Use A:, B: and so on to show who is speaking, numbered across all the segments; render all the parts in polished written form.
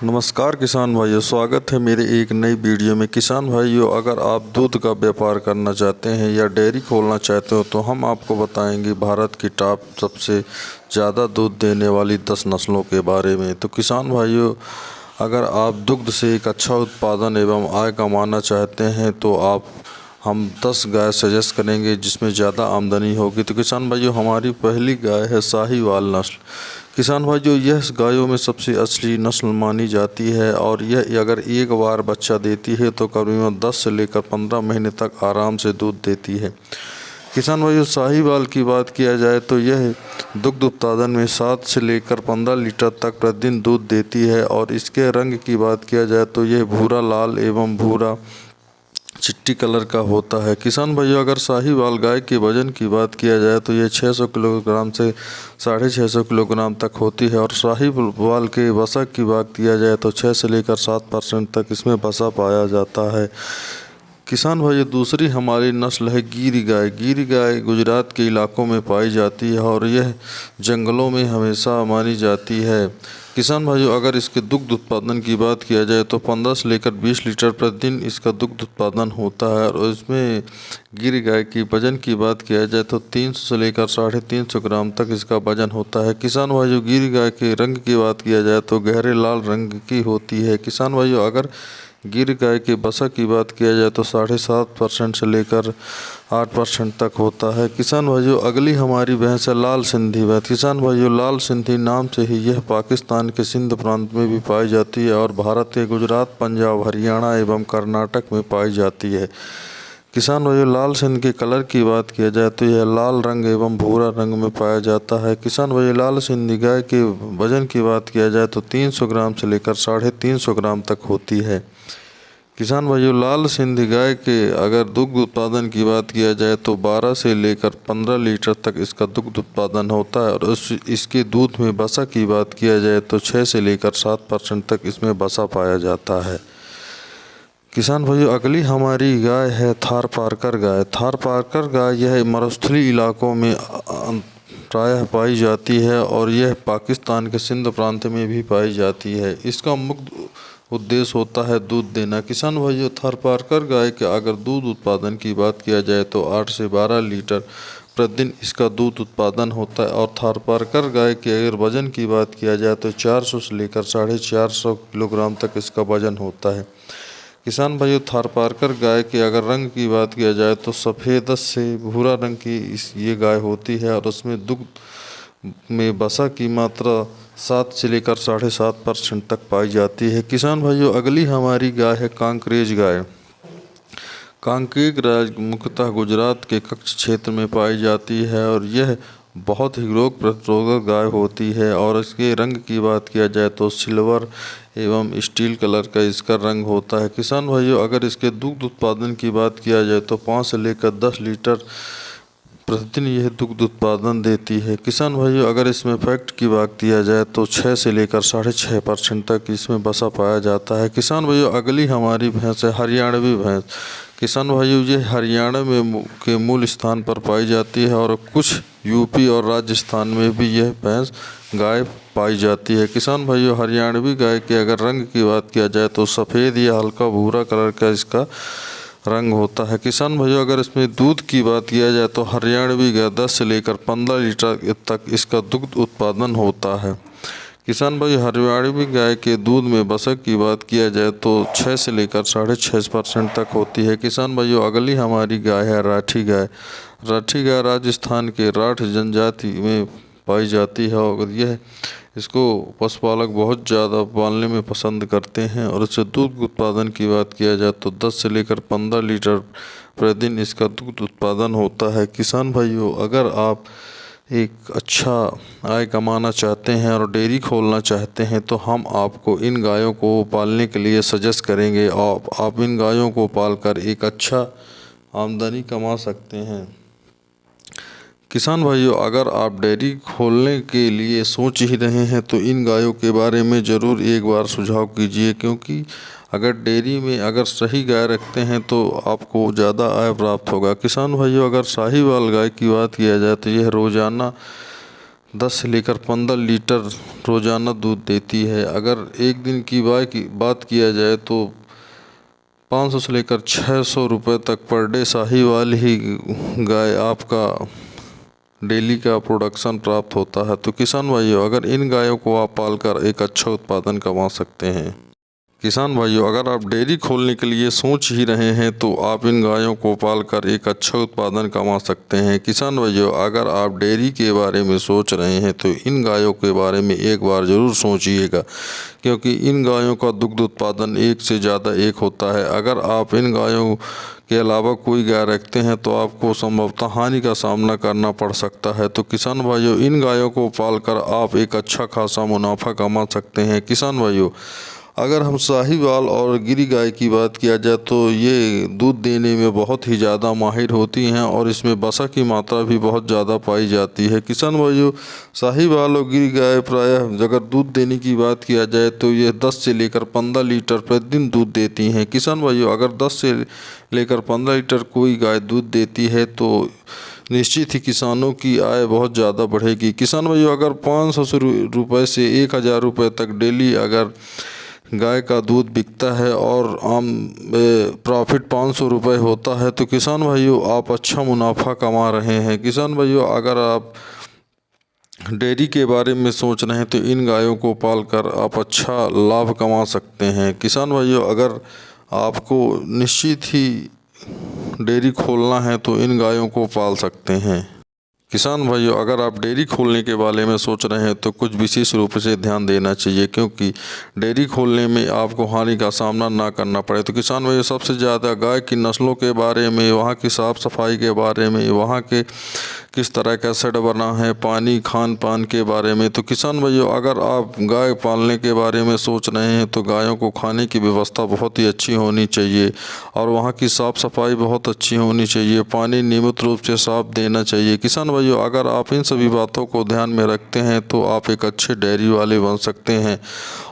A: नमस्कार किसान भाइयों, स्वागत है मेरे एक नई वीडियो में। किसान भाइयों, अगर आप दूध का व्यापार करना चाहते हैं या डेयरी खोलना चाहते हो तो हम आपको बताएंगे भारत की टॉप सबसे ज़्यादा दूध देने वाली 10 नस्लों के बारे में। तो किसान भाइयों, अगर आप दुग्ध से एक अच्छा उत्पादन एवं आय कमाना चाहते हैं तो हम 10 गाय सजेस्ट करेंगे जिसमें ज़्यादा आमदनी होगी। तो किसान भाइयों, हमारी पहली गाय है साहीवाल नस्ल। किसान भाइयों, यह गायों में सबसे असली नस्ल मानी जाती है और यह अगर एक बार बच्चा देती है तो करीबन 10 से लेकर 15 महीने तक आराम से दूध देती है। किसान भाइयों, साहीवाल की बात किया जाए तो यह दुग्ध उत्पादन में 7 से लेकर 15 लीटर तक प्रतिदिन दूध देती है और इसके रंग की बात किया जाए तो यह भूरा लाल एवं भूरा चिट्टी कलर का होता है। किसान भाइयों, अगर साहीवाल गाय के वजन की बात किया जाए तो ये 600 किलोग्राम से 650 किलोग्राम तक होती है और साहीवाल के वसा की बात किया जाए तो 6 से लेकर 7% तक इसमें वसा पाया जाता है। किसान भाइयों, दूसरी हमारी नस्ल है गिर गाय। गिर गाय गुजरात के इलाकों में पाई जाती है और यह जंगलों में हमेशा मानी जाती है। किसान भाइयों, अगर इसके दुग्ध उत्पादन की बात किया जाए तो 15 से लेकर 20 लीटर प्रतिदिन इसका दुग्ध उत्पादन होता है और इसमें गिर गाय की वजन की बात किया जाए तो 300 से लेकर 350 ग्राम तक इसका वजन होता है। किसान भाइयों, गिर गाय के रंग की बात किया जाए तो गहरे लाल रंग की होती है। किसान भाइयों, अगर गिर गाय के वसा की बात किया जाए तो 7.5% से लेकर 8% तक होता है। किसान भाइयों, अगली हमारी भैंस है लाल सिंधी भैंस। किसान भाइयों, लाल सिंधी नाम से ही यह पाकिस्तान के सिंध प्रांत में भी पाई जाती है और भारत के गुजरात, पंजाब, हरियाणा एवं कर्नाटक में पाई जाती है। किसान भाइयों, लाल सिंध के कलर की बात किया जाए तो यह लाल रंग एवं भूरा रंग में पाया जाता है। किसान भाइयों, लाल सिंधी गाय के वजन की बात किया जाए तो 300 ग्राम से लेकर 350 ग्राम तक होती है। किसान भाइयों, लाल सिंधी गाय के अगर दुग्ध उत्पादन की बात किया जाए तो 12 से लेकर 15 लीटर तक इसका दुग्ध उत्पादन होता है और इसके दूध में वसा की बात किया जाए तो 6 से लेकर 7% तक इसमें वसा पाया जाता है। किसान भाइयों, अगली हमारी गाय है थारपारकर गाय। थारपारकर गाय यह मरुस्थलीय इलाकों में प्रायः पाई जाती है और यह पाकिस्तान के सिंध प्रांत में भी पाई जाती है। इसका मुख्य उद्देश्य होता है दूध देना। किसान भाइयों, थारपारकर गाय के अगर दूध उत्पादन की बात किया जाए तो 8 से 12 लीटर प्रतिदिन इसका दूध उत्पादन होता है और थारपारकर गाय के अगर वजन की बात किया जाए तो 400 से लेकर 450 किलोग्राम तक इसका वजन होता है। किसान भाइयों, थारपारकर गाय के अगर रंग की बात किया जाए तो सफ़ेद से भूरा रंग की ये गाय होती है और उसमें दुग्ध में वसा की मात्रा 7 से लेकर 7.5% तक पाई जाती है। किसान भाइयों, अगली हमारी गाय है कांकरेज गाय। कांकेर गाय मुख्यतः गुजरात के कच्छ क्षेत्र में पाई जाती है और यह बहुत ही रोग प्रतिरोधक गाय होती है और इसके रंग की बात किया जाए तो सिल्वर एवं स्टील कलर का इसका रंग होता है। किसान भाइयों, अगर इसके दुग्ध उत्पादन की बात किया जाए तो 5 से लेकर 10 लीटर प्रतिदिन यह दुग्ध उत्पादन देती है। किसान भाइयों, अगर इसमें फैक्ट की बात किया जाए तो 6 से लेकर 6.5% तक इसमें वसा पाया जाता है। किसान भाइयों, अगली हमारी भैंस है हरियाणवी भैंस। किसान भाइयों, ये हरियाणा में के मूल स्थान पर पाई जाती है और कुछ यूपी और राजस्थान में भी यह भैंस गाय पाई जाती है। किसान भाइयों, हरियाणवी गाय के अगर रंग की बात किया जाए तो सफ़ेद या हल्का भूरा कलर का इसका रंग होता है। किसान भाइयों, अगर इसमें दूध की बात किया जाए तो हरियाणवी गाय 10 से लेकर 15 लीटर तक इसका दुग्ध उत्पादन होता है। किसान भाई, हरियाणवी गाय के दूध में वसा की बात किया जाए तो 6 से लेकर 6.5% तक होती है। किसान भाइयों, अगली हमारी गाय है राठी गाय। राठी गाय राजस्थान के राठ जनजाति में पाई जाती है और यह इसको पशुपालक बहुत ज़्यादा पालने में पसंद करते हैं और इससे दूध उत्पादन की बात किया जाए तो 10 से लेकर 15 लीटर प्रतिदिन इसका दूध उत्पादन होता है। किसान भाइयों, अगर आप एक अच्छा आय कमाना चाहते हैं और डेयरी खोलना चाहते हैं तो हम आपको इन गायों को पालने के लिए सजेस्ट करेंगे और आप इन गायों को पालकर एक अच्छा आमदनी कमा सकते हैं। किसान भाइयों, अगर आप डेयरी खोलने के लिए सोच ही रहे हैं तो इन गायों के बारे में ज़रूर एक बार सुझाव कीजिए, क्योंकि अगर डेयरी में अगर सही गाय रखते हैं तो आपको ज़्यादा आय प्राप्त होगा। किसान भाइयों, अगर साहीवाल गाय की बात किया जाए तो यह रोज़ाना 10 से लेकर 15 लीटर रोज़ाना दूध देती है। अगर एक दिन की बात किया जाए तो 500 से लेकर 600 रुपये तक पर डे साहीवाल ही गाय आपका डेली का प्रोडक्शन प्राप्त होता है। तो किसान भाइयों, अगर इन गायों को आप पालकर एक अच्छा उत्पादन कमा सकते हैं। किसान भाइयों, अगर आप डेयरी खोलने के लिए सोच ही रहे हैं तो आप इन गायों को पालकर एक अच्छा उत्पादन कमा सकते हैं। किसान भाइयों, अगर आप डेयरी के बारे में सोच रहे हैं तो इन गायों के बारे में एक बार ज़रूर सोचिएगा, क्योंकि इन गायों का दुग्ध उत्पादन एक से ज़्यादा एक होता है। अगर आप इन गायों के अलावा कोई गाय रखते हैं तो आपको संभवतः हानि का सामना करना पड़ सकता है। तो किसान भाइयों, इन गायों को पालकर आप एक अच्छा खासा मुनाफा कमा सकते हैं। किसान भाइयों, अगर हम साहीवाल और गिरी गाय की बात किया जाए तो ये दूध देने में बहुत ही ज़्यादा माहिर होती हैं और इसमें वसा की मात्रा भी बहुत ज़्यादा पाई जाती है। किसान भाइयों, साहीवाल और गिरी गाय प्रायः अगर दूध देने की बात किया जाए तो ये 10 से लेकर 15 लीटर प्रतिदिन दूध देती हैं। किसान भाइयों, अगर 10 से लेकर 15 लीटर कोई गाय दूध देती है तो निश्चित ही किसानों की आय बहुत ज़्यादा बढ़ेगी। किसान भाइयों, अगर 500 रुपये से 1000 रुपये तक डेली अगर गाय का दूध बिकता है और आम प्रॉफिट 500 रुपये होता है तो किसान भाइयों, आप अच्छा मुनाफा कमा रहे हैं। किसान भाइयों, अगर आप डेयरी के बारे में सोच रहे हैं तो इन गायों को पालकर आप अच्छा लाभ कमा सकते हैं। किसान भाइयों, अगर आपको निश्चित ही डेयरी खोलना है तो इन गायों को पाल सकते हैं। किसान भाइयों, अगर आप डेयरी खोलने के बारे में सोच रहे हैं तो कुछ विशेष रूप से ध्यान देना चाहिए, क्योंकि डेयरी खोलने में आपको हानि का सामना ना करना पड़े। तो किसान भाइयों, सबसे ज़्यादा गाय की नस्लों के बारे में, वहाँ की साफ़ सफाई के बारे में, वहाँ के किस तरह का शेड बना है, पानी खान पान के बारे में। तो किसान भाइयों, अगर आप गाय पालने के बारे में सोच रहे हैं तो गायों को खाने की व्यवस्था बहुत ही अच्छी होनी चाहिए और वहाँ की साफ़ सफाई बहुत अच्छी होनी चाहिए। पानी नियमित रूप से साफ देना चाहिए। किसान भाइयों, अगर आप इन सभी बातों को ध्यान में रखते हैं तो आप एक अच्छे डेयरी वाले बन सकते हैं।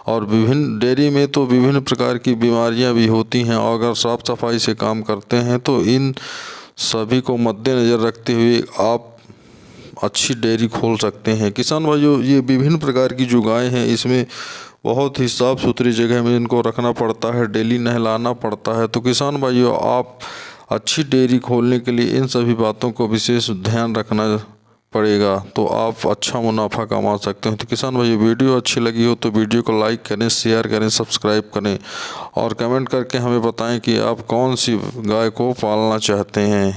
A: और विभिन्न डेयरी में तो विभिन्न प्रकार की बीमारियां भी होती हैं और अगर साफ़ सफाई से काम करते हैं तो इन सभी को मद्देनज़र रखते हुए आप अच्छी डेयरी खोल सकते हैं। किसान भाइयों, ये विभिन्न प्रकार की जो गाय हैं इसमें बहुत ही साफ़ सुथरी जगह में इनको रखना पड़ता है, डेली नहलाना पड़ता है। तो किसान भाइयों, आप अच्छी डेयरी खोलने के लिए इन सभी बातों को विशेष ध्यान रखना पड़ेगा, तो आप अच्छा मुनाफा कमा सकते हैं। तो किसान भाइयों, वीडियो अच्छी लगी हो तो वीडियो को लाइक करें, शेयर करें, सब्सक्राइब करें और कमेंट करके हमें बताएं कि आप कौन सी गाय को पालना चाहते हैं।